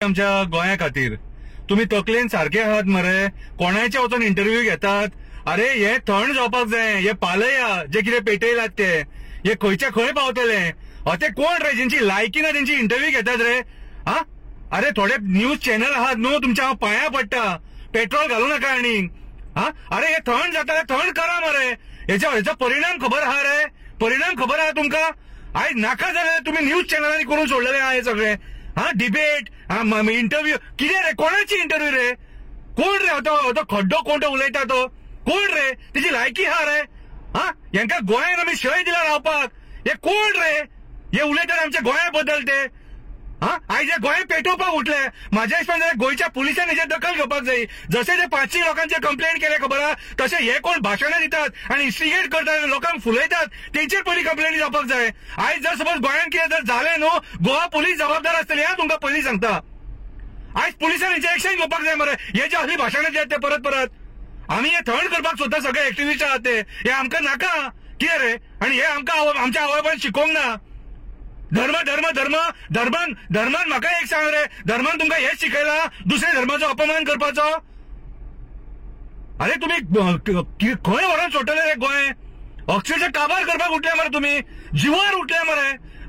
आमच्या गोंया खातीर तुम्ही तकलेन सारखे आहात मरे. कोणाचे वचून इंटरव्यू घेतात. अरे हे थंड जावपाक जाय. हे पालया जे कितें पेटयलात ते हे खंयच्या खंय पावतले. ते कोण रे ज्यांची लायकी ना त्यांची इंटरव्यू घेतात रे. हा अरे थोडे न्यूज चॅनल आहात न्हू तुमच्या हांव पांया पडटा. पेट्रोल घालू नका आनी. हा अरे हे थंड जाता थंड करा मरे. हेचो परिणाम खबर आहा रे. परिणाम खबर आहा तुमका. आयज नाका जाल्यार तुम्ही न्यूज चॅनलांनी करून सोडलेले आहा हे सगळे. हा डिबेट इंटरव्यू कितें रे. कोणाची इंटरव्यू रे. कोण रे तो खड्डो कोण तो उलयता तो कोण रे. तेची लायकी हा रे. हा हेंका गोंयान आमी शय दिला रावपाक. हे कोण रे. हे उलयतात आमच्या गोंया बद्दल ते. हा आयज हे गोंय पेटोवपाक उठले. म्हाज्या हिसपान गोंयच्या पुलिसांनी हेचेर दखल घेवपाक जाय. जशे ते 500 लोकांचे कंप्लेंट केले खबर आहा तसे हे कोण भाशणां दितात आणि इन्स्टिगेट करतात लोकांक फुलयतात तेंचेर पयलीं कंप्लेंट जावपाक जाय. आयज जर सपोज गोंयान कितें जर जालें न्हू गोवा पुलीस जबाबदार आसतली. हा तुमकां पयलीं सांगता. आयज पुलिसांनी हेचेर एक्शन घेवपाक जाय मरे. हे जे असली भाशणां दितात ते परत परत. आमी हे थंड करपाक सोदता सगळे एक्टिव्हिस्ट आहात ते. हे आमकां नाका कितें रे. आणि हे आमकां आमच्या आवय बापायन शिकोवंक ना. धर्म धर्म धर्म धर्मान धर्मान म्हाका एक सांग रे. धर्मान तुमकां हेच शिकयला दुसऱ्या धर्माचो अपमान करपाचो. अरे तुम्ही खंय व्हरोन सोडटले रे गोंय. अक्षरशः काबार करपाक उठले मरे तुम्ही. जिवार उठले मरे.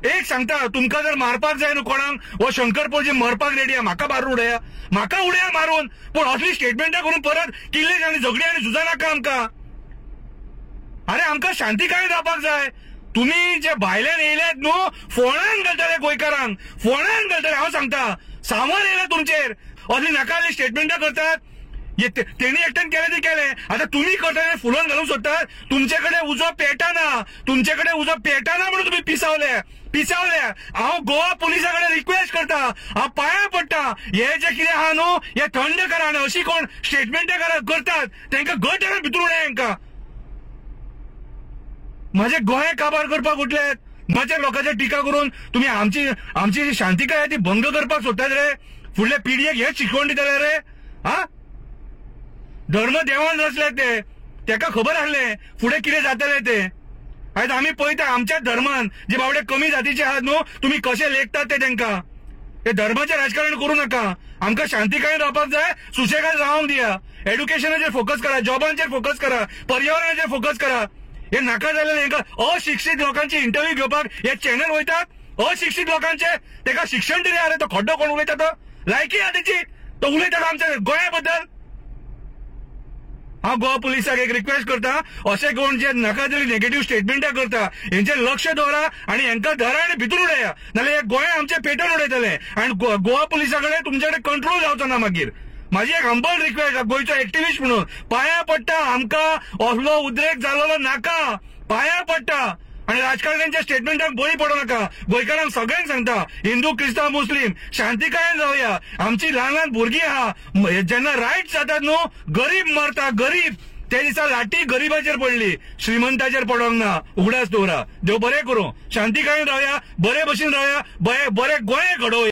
एक सांगता तुमकां जर मारपाक जाय न्हू कोणाक वो शंकरपोळजी मरपाक रेडी आहा. म्हाका मारून उडया. म्हाका उडया मारून. पूण असली स्टेटमेंटां करून परत किल्ले आनी झगडी आनी झुजा नाका आमकां. अरे आमकां शांतीकायेन रावपाक जाय. तुम्ही जे भायल्यान येयल्यात न्हू फोंडान घालतले गोंयकारांक. फोंडान घालतले. हांव सांगता सामोर येयला तुमचेर. असली नाकाली स्टेटमेंटां करतात. तेणी एकट्यान केले ते केले. आता तुम्ही करता फुलोन घालूंक सोदतात. तुमचेकडे उजो पेटाना. तुमचेकडे उजो पेटाना म्हणून तुम्ही पिसावल्या. हांव गोवा पुलिसाकडे रिक्वेस्ट करता. हांव पांया पडटा. हे जे कितें आहा न्हू हे थंड करा. आनी अशी कोण स्टेटमेंटां करतात तांकां गट भितर उडया. हांकां माझे गोंय काबार करपाक उठलेत. माझ्या लोकांचेर टिका करून तुम्ही आमची शांतीकाय ती भंग करपाक सोदतात रे. फुडल्या पिढयेक हेच शिकवण दितले रे. हा धर्म देवान रचले ते. तेका खबर आसले फुडें कितें जातले ते. आयज आमी पळयता आमच्याच धर्मान जे बावडे कमी जातीचे आहात न्हू तुम्ही कशे लेखतात ते तांकां. हे धर्माचें राजकारण करूं नाका. आमकां शांतीकायेन रावपाक जाय. सुशेगाद रावंक दिया. एड्युकेशनाचेर फोकस करा. जॉबांचेर फोकस करा. पर्यावरणाचेर फोकस करा. हे नाका जाल्यार हांकां अशिक्षीत लोकांची इंटरव्यू घेवपाक हे चॅनल वयतात. अशिक्षीत लोकांचे तेका शिक्षण दिले. अरे तो खड्डो कोण उलयता तो लायकी आहा तेची. तो उलयता आमच्या गोंया बद्दल. हांव गोवा पुलिसाक एक रिक्वेस्ट करता. अशे कोण जे नाका जाल्ली नेगेटिव्ह स्टेटमेंटां करता हेंचेर लक्ष दवरा आनी हेंकां धरा आनी भितर उडया. नाल्यार हे गोंय आमचे पेटोवन उडयतले आनी गोवा पुलिसा कडेन तुमचे कंट्रोल जावचो ना मागीर. माझी एक हंबल रिक्वेस्ट गोयचो एक्टिव्हिस्ट म्हणून पांया पडटा. आमकां असलो उद्रेक जालोलो नाका. पांया पडटा. आणि राजकारण्यांच्या स्टेटमेंटाक बळी पडू नका. गोंयकारांक सगळ्यांक सांगता हिंदू क्रिस्तांव मुस्लीम शांतीकायेन रावया. आमची ल्हान ल्हान भुरगीं आहा जेन्ना रायट जातात न्हू गरीब मरता. गरीब त्या दिसा लाठी गरीबाचेर पडली. श्रीमंताचेर पडोंक ना. उगडास दवरा. देव बरें करूं. शांतीकायेन रावया. बरे भशेन रावया. बरे गोंय घडोवया.